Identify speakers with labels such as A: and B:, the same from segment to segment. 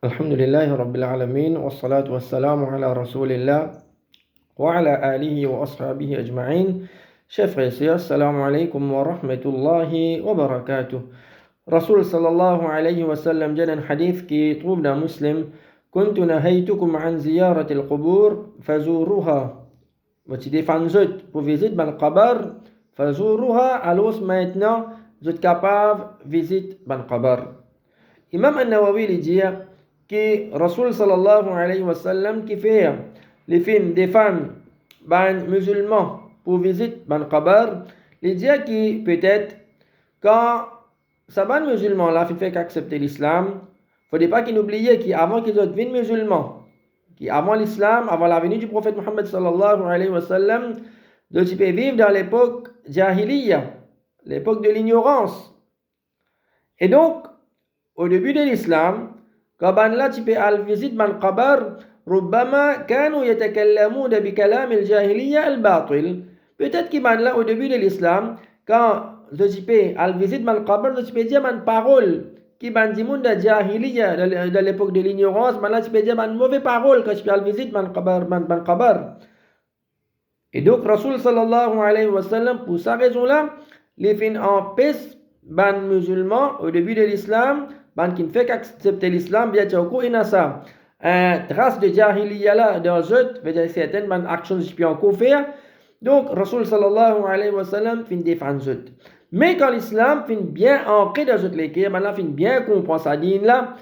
A: Alhamdulillahi Rabbil Alamin, wassalatu wassalamu ala Rasulillah wa ala alihi wa ashabihi ajma'in. Chers frères et sœurs, assalamu alaikum wa rahmatullahi wa barakatuh. Rasul sallallahu alayhi wa sallam dit un hadith qui trouve dans Muslim: Kuntu nahaytukum an ziyarati al-qubur fazuruha. Tu défends pour visiter ban qabar fazuruha, alors maintenant vous êtes capable visiter ban qabar. Imam An-Nawawi dit que Rasul sallallahu alayhi wa sallam qui fait les films des femmes ban musulmans pour visiter ban qabar, il dit que peut-être quand ça ban musulmans là fait qu'accepter l'islam, faudrait pas qu'ils oublient qu'avant qu'ils soient musulmans, qu'avant l'islam, avant la venue du prophète Mohammed sallallahu alayhi wa sallam, de tu peux vivre dans l'époque jahiliya, l'époque de l'ignorance. Et donc, au début de l'islam, quand là tu peux aller visiter ban qabar, ربما كانوا يتكلمون بكلام الجاهلية الباطل. Peut-être que là au début de l'islam, quand tu peux aller visiter ban qabar, tu peux dire ban parole qui ban du monde de jahiliya, de l'époque de l'ignorance, là tu peux dire ban mauvaise parole quand tu peux aller visiter ban qabar. Et donc Rasul sallallahu alayhi wa sallam, pour sa raison-là, les fins en paix ban musulmans au début de l'islam, ban qui ne fait qu'accepter l'islam, bien sûr, il y a ça. Trace de jahiliya là dans eux, veut dire certaines ban actions qui peuvent encore faire. Donc Rasul sallallahu alayhi wa sallam fin défendre eux. Mais quand l'islam fin bien ancré dans eux les cœurs, là fin bien comprendre sa dîne là,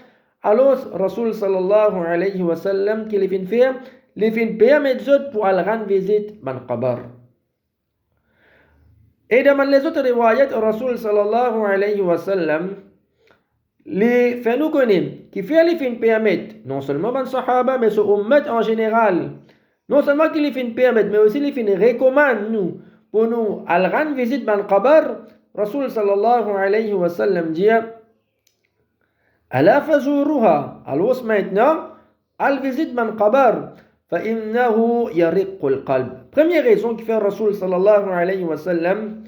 A: alors Rasul sallallahu alayhi wa sallam qui les fin faire, les fin permettre eux pour aller rendre visite ban qabar. Et dans les autres riwayat, Rasul sallallahu alayhi wa sallam, les fait nous connaître, qui fait les fins permettre, non seulement ban sahaba, mais ce ummat en général, non seulement qui les fin permettre, mais aussi les fin recommandent nous, pour nous, aller rendre visite ban qabar. Rasul sallallahu alayhi wa sallam dit, ala fazuruha, alors maintenant, al visite ban qabar. فإنه يرق القلب. Première raison qui fait Rasul sallallahu alayhi wa sallam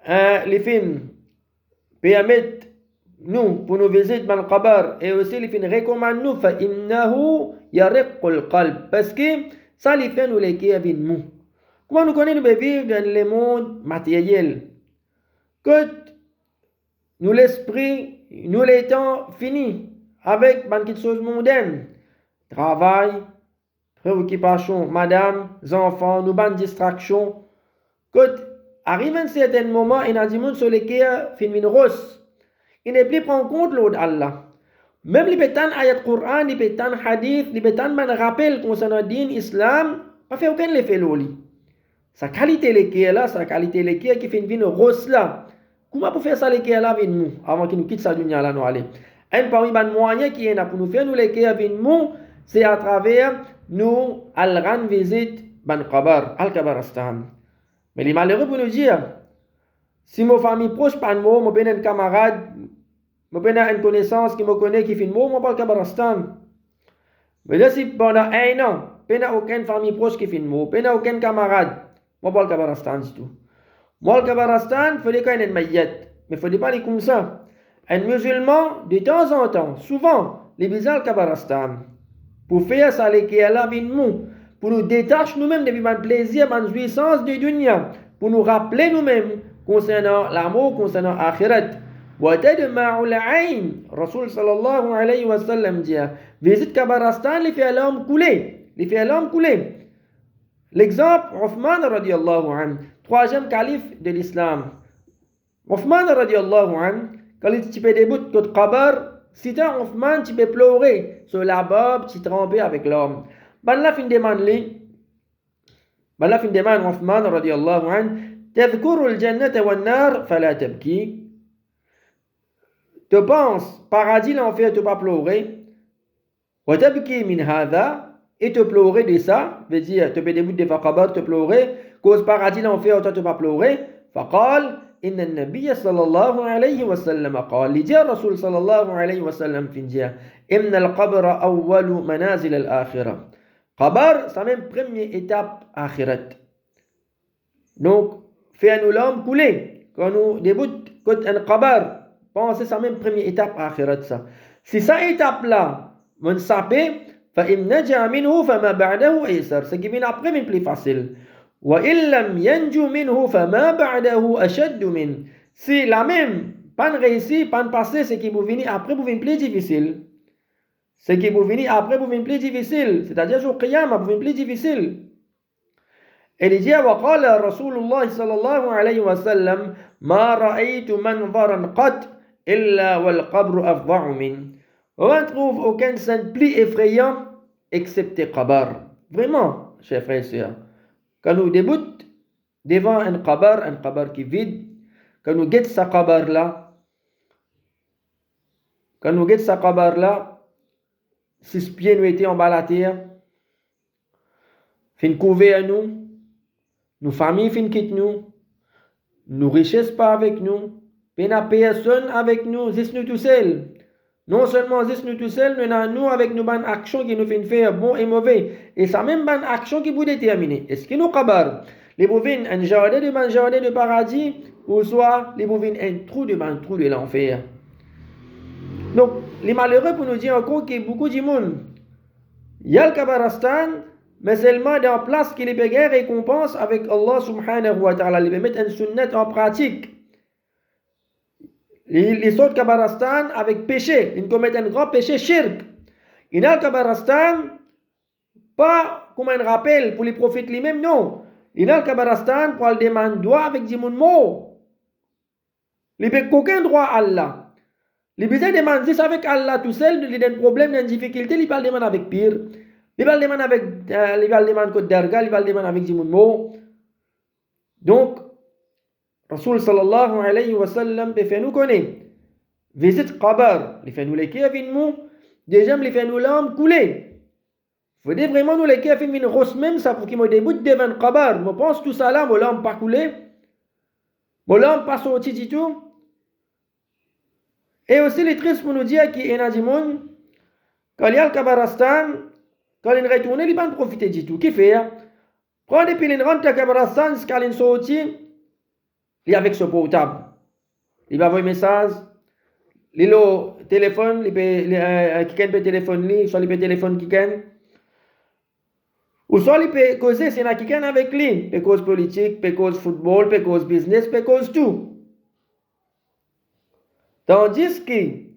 A: les films permettent nous pour nous visiter ban qabar et aussi les films recommandent nous فإنه يرق القلب parce que ça les fait nous les cœurs avec nous. Comment nous connaissons nous vivre dans le monde matériel que nous l'esprit nous les temps finis avec ban quelque chose mondaine, travail, préoccupation, madame, enfants, nous ban distraction. Quand arrive un certain moment, il y a des gens sur lesquels fin une rose. Il ne plus prendre compte l'autre Allah. Même les pétans ayat Coran, les pétans hadith, les pétans man rappel concernant din islam, pas fait aucun effet l'oli. Sa qualité l'équerre là, sa qualité l'équerre qui fait une rose là. Comment pour faire ça l'équerre là avec nous, avant qu'il nous quitte sa dunya là nous aller. Un parmi les moyens qui est là pour nous faire nous l'équerre avec nous, c'est à travers nous al rendre visite ban qabar, al kabaristan. Mais les malheureux pour nous dire, si mon famille proche pas de moi, mon ben un camarade, mon ben une connaissance qui me connaît qui fait moi, mon pas le kabaristan. Mais là si pendant un an, ben aucune famille proche qui fait moi, ben aucun camarade, mon pas le kabaristan du tout. Moi le kabaristan, faut qu'il y ait une maillette, mais faut pas aller comme ça. Un musulman de temps en temps, souvent, les bizarres kabaristan. Pour faire ça, les qui est là avec nous, pour nous détacher nous-mêmes de vivre un plaisir, une jouissance de dunya, pour nous rappeler nous-mêmes concernant l'amour, concernant l'akhirat. وَتَدْمَعُ الْعَيْنِ Rasul sallallahu alayhi wa sallam dit, visite kabaristan, les fait l'homme couler, les fait l'homme couler. L'exemple, Uthman radiallahu anhu, troisième calife de l'islam. Uthman radiallahu anhu, quand il t'y débute de qabar, si tu as Uthman, tu peux pleurer sur la barbe, tu trembles avec l'homme. Ben là, fin demande Uthman radiallahu anhu, تذكر الجنة والنار فلا تبكي. Tu penses, paradis, l'enfer, tu vas pleurer. وتبكي من هذا, et te pleurer de ça, veut dire, tu peux débuter de qabar, te pleurer, cause paradis, l'enfer, tu vas pleurer. فقال إن النبي صلى الله عليه وسلم قال لجاء الرسول صلى الله عليه وسلم في جاء إن القبر أول منازل الآخرة. قبر c'est même première étape akhirat. Donc faire nous l'homme couler quand nous débute quand un qabar pensez c'est même première étape akhirat ça. Si cette étape là mon sapé, فإن نجا منه فما بعده أيسر. Ce qui vient après est plus facile. وإن لم ينجو منه فما بعده أشد منه. Si la même, pas réussi, pas passé, ce qui vous vient après vous vient plus difficile. Ce qui vous vient après vous vient plus difficile. C'est-à-dire au qiyam, vous vient plus difficile. Il dit وقال رسول الله صلى الله عليه وسلم ما رأيت منظرا قط إلا والقبر أفظع منه. On ne trouve aucun scène plus effrayant excepté Qabar. Vraiment, chers frères et sœurs. Quand nous débutons devant un Qabar qui est vide, quand nous guettons sa Qabar là, six pieds nous étaient en bas la terre, fin couver à nous, nos familles fin quitte nous, nos richesses pas avec nous, peine personne avec nous, juste nous tout seuls. Non seulement juste nous tout seuls, nous avons nous avec nos bonnes actions qui nous font faire bon et mauvais. Et ça même bonne action qui vous déterminer. Est-ce que nous Qabar, les bovines un jardin de paradis, ou soit les bovines un trou de l'enfer. Donc, les malheureux pour nous dire encore qu'il y a beaucoup de monde. Il y a le Kabarastan, mais seulement dans la place qui les paye récompense avec Allah subhanahu wa ta'ala. Ils mettent un sunnat en pratique. Ils sortent Kabarastan avec péché. Ils commettent un grand péché shirk. Il y a le Kabarastan, pas comme un rappel pour les prophètes lui-même, non. Il y a le Kabarastan pour le demander droit avec des gens morts. Il n'y a aucun droit à Allah. Il besoin de demander ça avec Allah tout seul, il y a un problème, une difficulté, il va le demander avec pire. Il va le demander avec, il va le demander avec Darga, il va le demander avec des gens morts. Donc, Rasul sallallahu alayhi wa sallam fait nous connaître. Visite Qabar, il fait nous les avec nous. Déjà, il fait nous l'âme couler. Il faut dire vraiment nous les avec une rosse même ça pour qu'il me débute devant Qabar. Je pense tout ça là, mon l'âme pas couler. Mon l'âme pas sorti du tout. Et aussi les tristes pour nous dire qu'il y a des gens, quand il y a le Kabarastan, quand il retourne, il ne va pas profiter du tout. Qu'est-ce qu'il fait? Prends des piles, il rentre au Kabarastan, quand il sort, il est avec ce portable. Il va envoyer un message, il a le téléphone, quelqu'un peut téléphoner, soit il peut téléphoner quelqu'un. Ou soit il peut causer, c'est quelqu'un avec lui. Il peut cause politique, il peut cause football, il peut cause business, il peut cause tout. Tandis que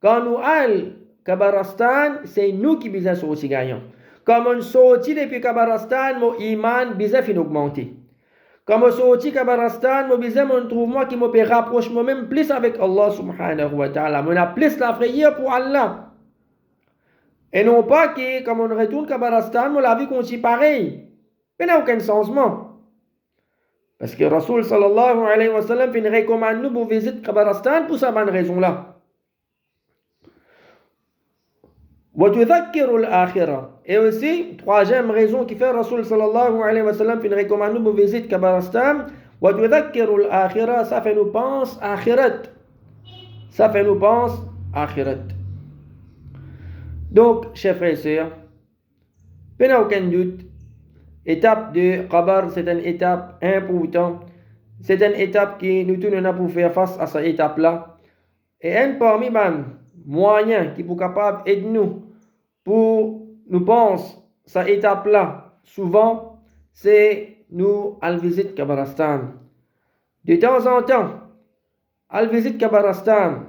A: quand nous allons Kabarastan, c'est nous qui bisons sortir gagnant. Comme on sortit depuis Kabarastan, mon iman bisons fin augmenter. Comme on sortit Kabarastan, mon bisons mon trouve moi qui me peut rapprocher moi-même plus avec Allah subhanahu wa ta'ala. On a plus la prière pour Allah. Et non pas que comme on retourne Kabarastan, mon la vie continue pareil. Il n'y a aucun changement. Parce que Rasul sallallahu alayhi wa sallam fait une recommande nous pour visiter Kabarastan pour cette bonne raison-là. Et aussi, troisième raison qui fait Rasul sallallahu alayhi wa sallam fait une recommande nous pour visiter Kabarastan. Ça fait nous penser à Akhirat. Ça fait nous penser à Akhirat. Donc, chers frères et sœurs, il n'y a aucun doute. Étape de Qabar, c'est une étape importante. C'est une étape qui nous tournons pour faire face à cette étape-là. Et un parmi les moyens qui sont capables d'aider nous pour nous penser à cette étape-là, souvent, c'est nous à visiter Kabarastan. De temps en temps, à visiter Kabarastan.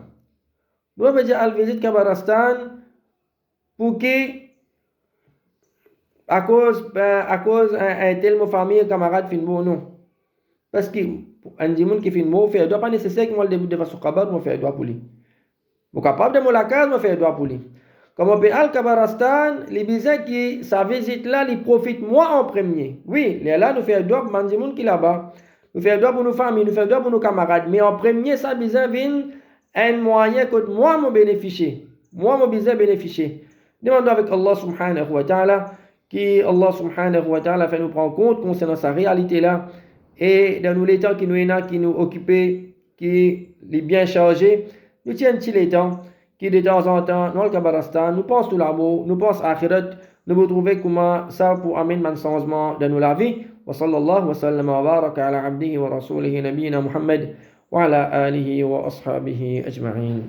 A: Nous avons dit à visiter Kabarastan pour que à cause un tel famille camarade fin bon non parce que un dimanche qui fin bon fait doit pas nécessaire que moi le début de façon Qabar moi faire doit pour lui moi capable de la case moi faire doit pour lui comme on peut al Kabarastan les bizarres qui sa visite là les profite moi en premier oui les là nous faire doit pour un dimanche qui là-bas nous faire doit pour nos familles nous faire doit pour nos camarades mais en premier ça bizarre vient un moyen que moi mon bénéficier demandons avec Allah subhanahu wa ta'ala qui Allah subhanahu wa ta'ala fait nous prendre compte concernant sa réalité là et dans les temps qui nous occupent qui est bien chargé nous tiennent les temps qui de temps en temps dans le Kabarastan nous pensons tout l'amour nous pensons à Akhirat nous vous trouver comment ça pour amener un changement dans nos vies wa sallallahu wa sallam wa baraka ala abdihi wa rasulihi nabiyina Muhammad wa ala alihi wa ashabihi ajma'in.